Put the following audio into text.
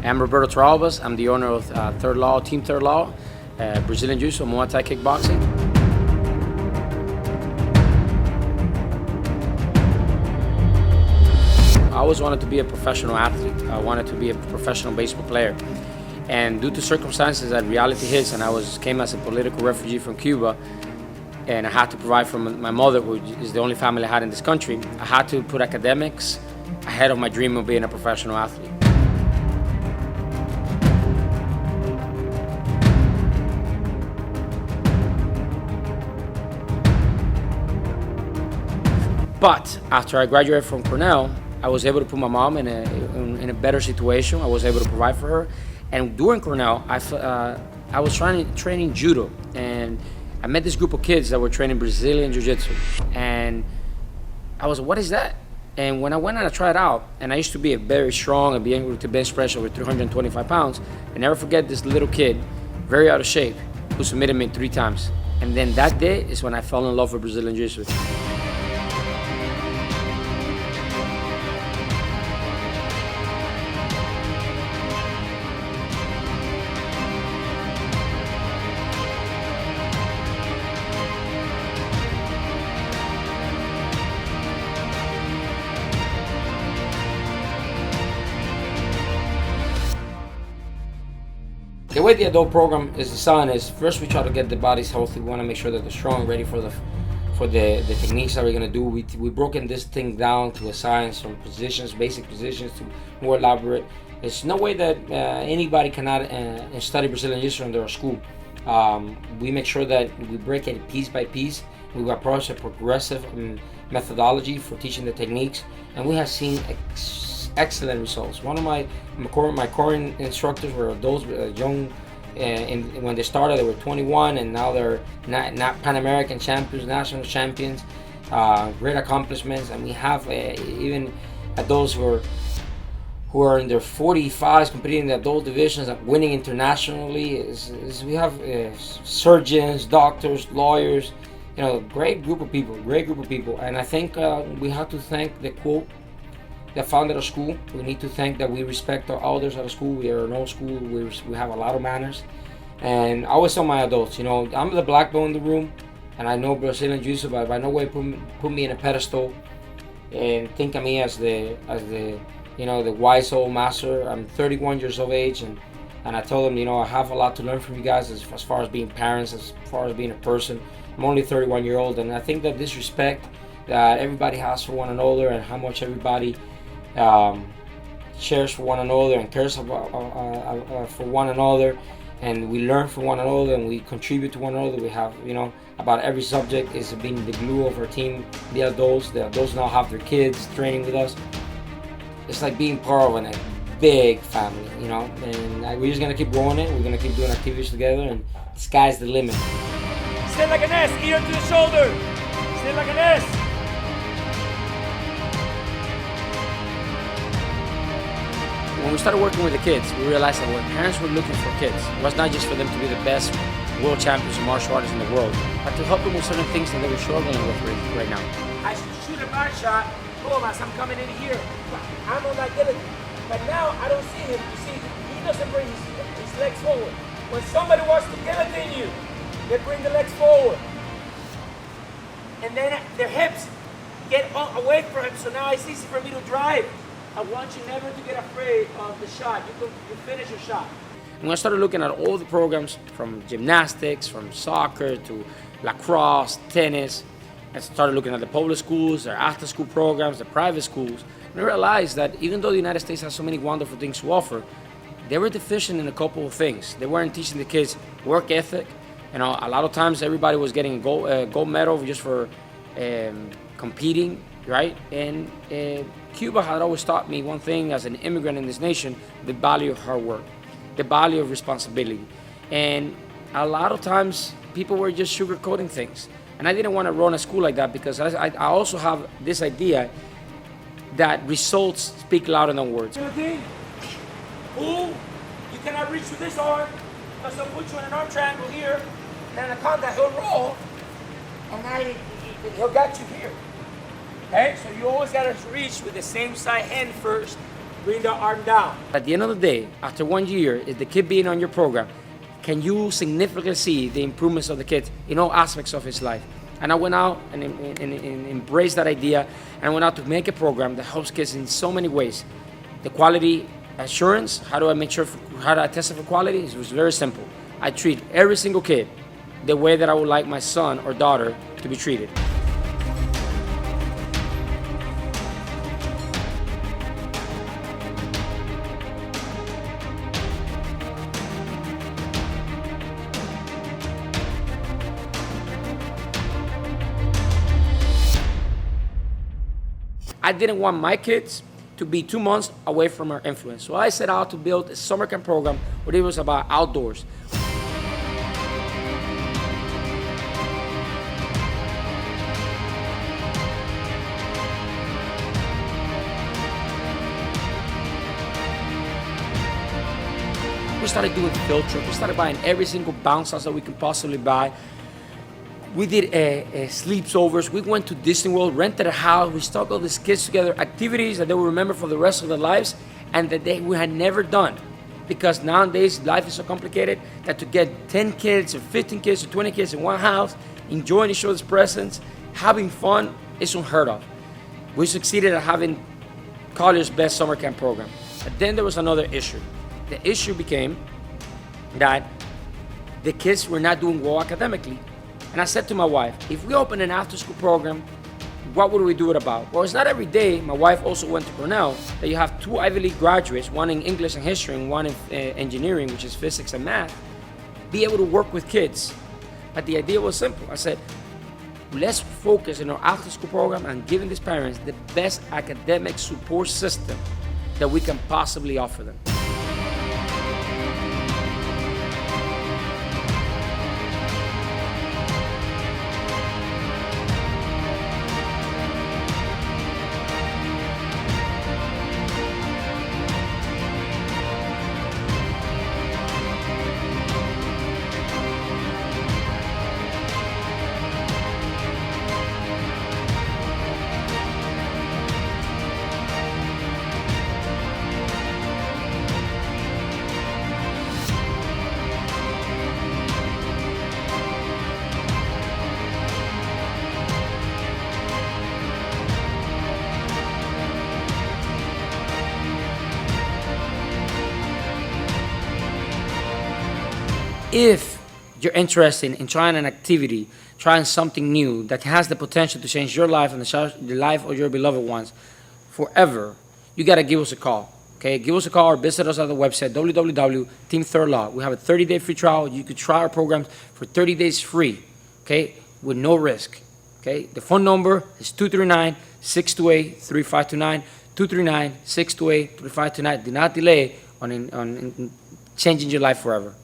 I'm Roberto Torralbas. I'm the owner of Team Third Law, Brazilian Jiu Jitsu, Muay Thai Kickboxing. I always wanted to be a professional athlete. I wanted to be a professional baseball player. And due to circumstances that reality hits, and came as a political refugee from Cuba, and I had to provide for my mother, who is the only family I had in this country, I had to put academics ahead of my dream of being a professional athlete. But after I graduated from Cornell, I was able to put my mom in a better situation. I was able to provide for her. And during Cornell, I was training judo, and I met this group of kids that were training Brazilian Jiu Jitsu. And I was like, what is that? And when I went and I tried out, and I used to be very strong and be able to bench press over 325 pounds, I never forget this little kid, very out of shape, who submitted me 3 times. And then that day is when I fell in love with Brazilian Jiu Jitsu. The way the adult program is designed is, first we try to get the bodies healthy. We want to make sure that they're strong, ready for the techniques that we're going to do. We've broken this thing down to a science, from positions, basic positions, to more elaborate. There's no way that anybody cannot study Brazilian Jiu-Jitsu under our school. We make sure that we break it piece by piece. We approach a progressive methodology for teaching the techniques, and we have seen excellent results. One of my current instructors were those young, when they started they were 21, and now they're not Pan American champions, national champions, great accomplishments. And we have even adults who are in their 45s competing in the adult divisions and winning internationally. We have surgeons, doctors, lawyers, great group of people. And I think we have to thank the quote that founded our school. We need to thank that we respect our elders at the school. We are an old school. We have a lot of manners. And I always tell my adults, I'm the black belt in the room, and I know Brazilian Jiu-Jitsu, but by no way put me in a pedestal and think of me as the wise old master. I'm 31 years of age, and I tell them, I have a lot to learn from you guys as far as being parents, as far as being a person. I'm only 31-year-old, and I think that this respect that everybody has for one another, and how much everybody shares for one another and cares about for one another, and we learn from one another and we contribute to one another. We have, about every subject is being the glue of our team. The adults now have their kids training with us. It's like being part of a big family, and we're just gonna keep growing it. We're gonna keep doing activities together, and the sky's the limit. Sit like an S, ear to the shoulder. Sit like an S. When we started working with the kids, we realized that when parents were looking for kids, it was not just for them to be the best world champions of martial artists in the world, but to help them with certain things that they were struggling with right now. I shoot a back shot, boom, as I'm coming in here, I'm on that guillotine. But now I don't see him. You see, he doesn't bring his legs forward. When somebody wants to guillotine you, they bring the legs forward. And then their hips get away from him, so now it's easy for me to drive. I want you never to get afraid of the shot. You finish your shot. And I started looking at all the programs, from gymnastics, from soccer to lacrosse, tennis. I started looking at the public schools, their after-school programs, the private schools. And I realized that even though the United States has so many wonderful things to offer, they were deficient in a couple of things. They weren't teaching the kids work ethic. A lot of times everybody was getting a gold medal just for competing, right? And Cuba had always taught me one thing as an immigrant in this nation: the value of hard work, the value of responsibility. And a lot of times people were just sugarcoating things. And I didn't want to run a school like that, because I also have this idea that results speak louder than words. Pull, you cannot reach with this arm, because they'll put you in an arm triangle here, and in a contact, he'll roll, and now he'll get you here. Okay, so you always gotta reach with the same side hand first, Bring the arm down. At the end of the day, after 1 year, is the kid being on your program, can you significantly see the improvements of the kid in all aspects of his life? And I went out and embraced that idea, and I went out to make a program that helps kids in so many ways. The quality assurance, how do I make sure, how do I test it for quality? It was very simple. I treat every single kid the way that I would like my son or daughter to be treated. I didn't want my kids to be 2 months away from our influence. So I set out to build a summer camp program where it was about outdoors. We started doing field trips. We started buying every single bounce house that we could possibly buy. We did sleepovers. We went to Disney World, rented a house. We stuck all these kids together, activities that they will remember for the rest of their lives and that we had never done. Because nowadays, life is so complicated that to get 10 kids or 15 kids or 20 kids in one house, enjoying each other's presence, having fun, is unheard of. We succeeded at having college's best summer camp program. But then there was another issue. The issue became that the kids were not doing well academically. And I said to my wife, if we open an after-school program, what would we do it about? Well, it's not every day. My wife also went to Cornell, that you have 2 Ivy League graduates, one in English and history and one in engineering, which is physics and math, be able to work with kids. But the idea was simple. I said, let's focus in our after-school program on giving these parents the best academic support system that we can possibly offer them. If you're interested in trying an activity, trying something new that has the potential to change your life and the life of your beloved ones forever, you got to give us a call. Okay, give us a call or visit us at the website www.teamthirdlaw. We have a 30-day free trial. You could try our programs for 30 days free, okay, with no risk. Okay, the phone number is 239-628-3529, 239-628-3529. Do not delay on changing your life forever.